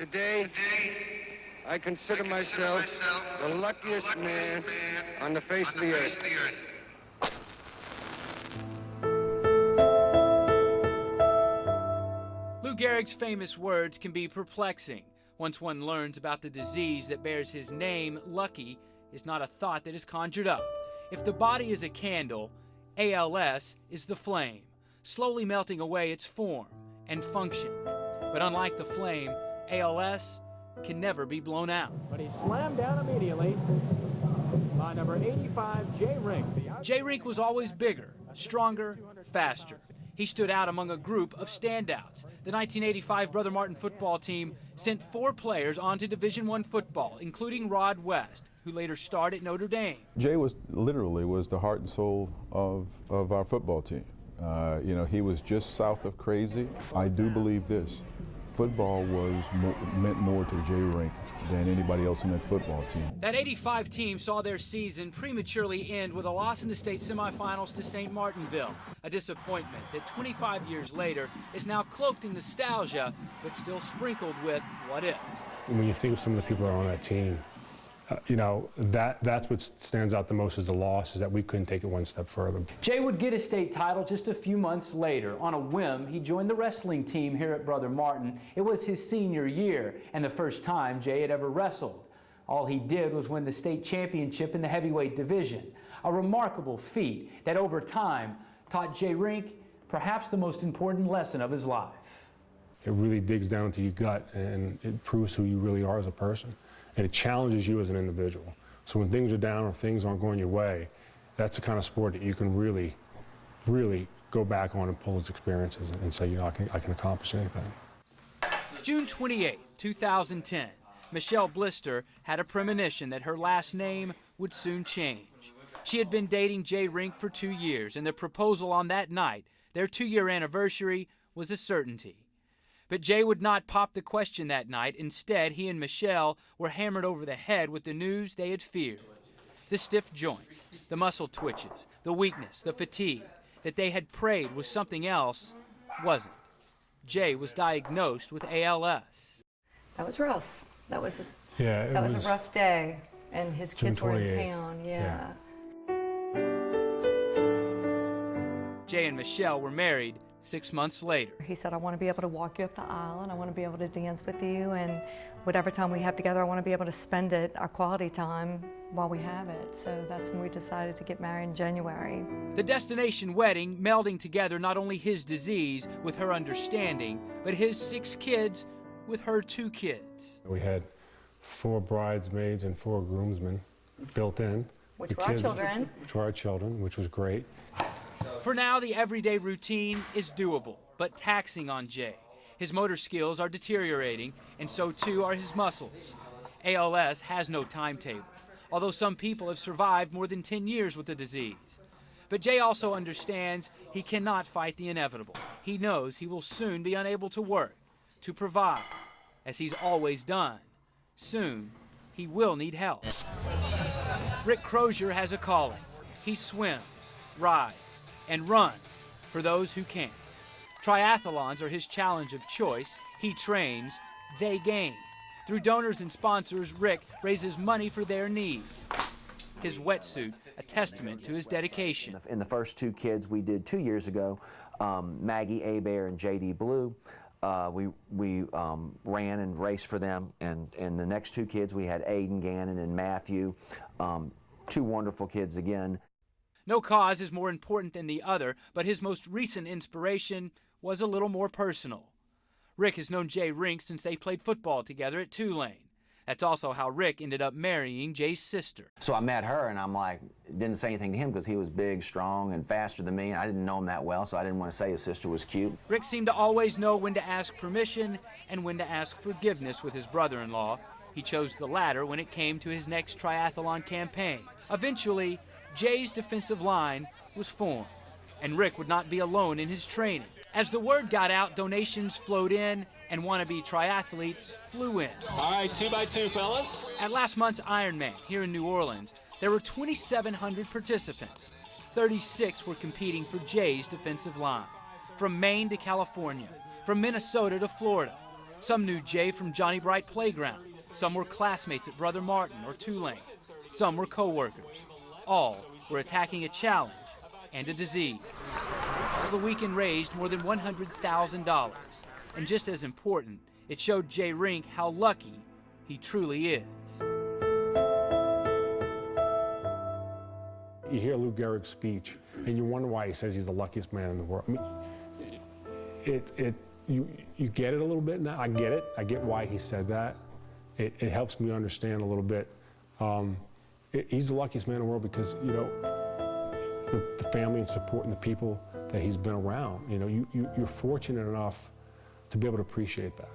Today, I consider myself the luckiest man on the face of the earth. Lou Gehrig's famous words can be perplexing. Once one learns about the disease that bears his name, Lucky is not a thought that is conjured up. If the body is a candle, ALS is the flame, slowly melting away its form and function. But unlike the flame, ALS can never be blown out. But he slammed down immediately by number 85, Jay Rink. Jay Rink was always bigger, stronger, faster. He stood out among a group of standouts. The 1985 Brother Martin football team sent 4 players on to Division I football, including Rod West, who later starred at Notre Dame. Jay was literally the heart and soul of our football team. You know, he was just south of crazy. I do believe this. Football meant more to Jay Rink than anybody else on that football team. That 85 team saw their season prematurely end with a loss in the state semifinals to St. Martinville, a disappointment that 25 years later is now cloaked in nostalgia, but still sprinkled with what-ifs. When you think of some of the people that are on that team, you know, that's what stands out the most as the loss, is that we couldn't take it one step further. Jay would get a state title just a few months later. On a whim, he joined the wrestling team here at Brother Martin. It was his senior year and the first time Jay had ever wrestled. All he did was win the state championship in the heavyweight division, a remarkable feat that over time taught Jay Rink perhaps the most important lesson of his life. It really digs down into your gut, and it proves who you really are as a person. And it challenges you as an individual. So when things are down or things aren't going your way, that's the kind of sport that you can really, really go back on and pull those experiences and say, you know, I can accomplish anything. June 28, 2010, Michelle Blister had a premonition that her last name would soon change. She had been dating Jay Rink for 2 years, and the proposal on that night, their 2-year anniversary, was a certainty. But Jay would not pop the question that night. Instead, he and Michelle were hammered over the head with the news they had feared. The stiff joints, the muscle twitches, the weakness, the fatigue that they had prayed was something else wasn't. Jay was diagnosed with ALS. That was rough. That was a, Yeah, that was a rough day, and his kids were in 28. town. Yeah. Jay and Michelle were married 6 months later. He said, I want to be able to walk you up the aisle, and I want to be able to dance with you, and whatever time we have together, I want to be able to spend it, our quality time, while we have it. So that's when we decided to get married in January. The destination wedding melding together not only his disease with her understanding, but his 6 kids with her 2 kids. We had 4 bridesmaids and 4 groomsmen built in. Which were our children. Which were our children, which was great. For now, the everyday routine is doable, but taxing on Jay. His motor skills are deteriorating, and so too are his muscles. ALS has no timetable, although some people have survived more than 10 years with the disease. But Jay also understands he cannot fight the inevitable. He knows he will soon be unable to work, to provide, as he's always done. Soon, he will need help. Rick Crozier has a calling. He swims, rides, and runs for those who can't. Triathlons are his challenge of choice. He trains, they gain. Through donors and sponsors, Rick raises money for their needs. His wetsuit, a testament to his dedication. In the first 2 kids we did 2 years ago, Maggie Abear and JD Blue, we ran and raced for them, and the next 2 kids we had Aiden Gannon and Matthew, 2 wonderful kids again. No cause is more important than the other, but his most recent inspiration was a little more personal. Rick has known Jay Rink since they played football together at Tulane. That's also how Rick ended up marrying Jay's sister. So I met her, and I'm like, didn't say anything to him because he was big, strong, and faster than me. I didn't know him that well, so I didn't want to say his sister was cute. Rick seemed to always know when to ask permission and when to ask forgiveness with his brother-in-law. He chose the latter when it came to his next triathlon campaign. Eventually, Jay's defensive line was formed, and Rick would not be alone in his training. As the word got out, donations flowed in, and wannabe triathletes flew in. All right, 2x2, fellas. At last month's Ironman here in New Orleans, there were 2,700 participants. 36 were competing for Jay's defensive line. From Maine to California, from Minnesota to Florida. Some knew Jay from Johnny Bright Playground. Some were classmates at Brother Martin or Tulane. Some were co-workers. All were attacking a challenge and a disease. The weekend raised more than $100,000. And just as important, it showed Jay Rink how lucky he truly is. You hear Lou Gehrig's speech, and you wonder why he says he's the luckiest man in the world. I mean, you get it a little bit now. I get it. I get why he said that. It helps me understand a little bit. He's the luckiest man in the world because, you know, the family and support and the people that he's been around. You know, you're fortunate enough to be able to appreciate that.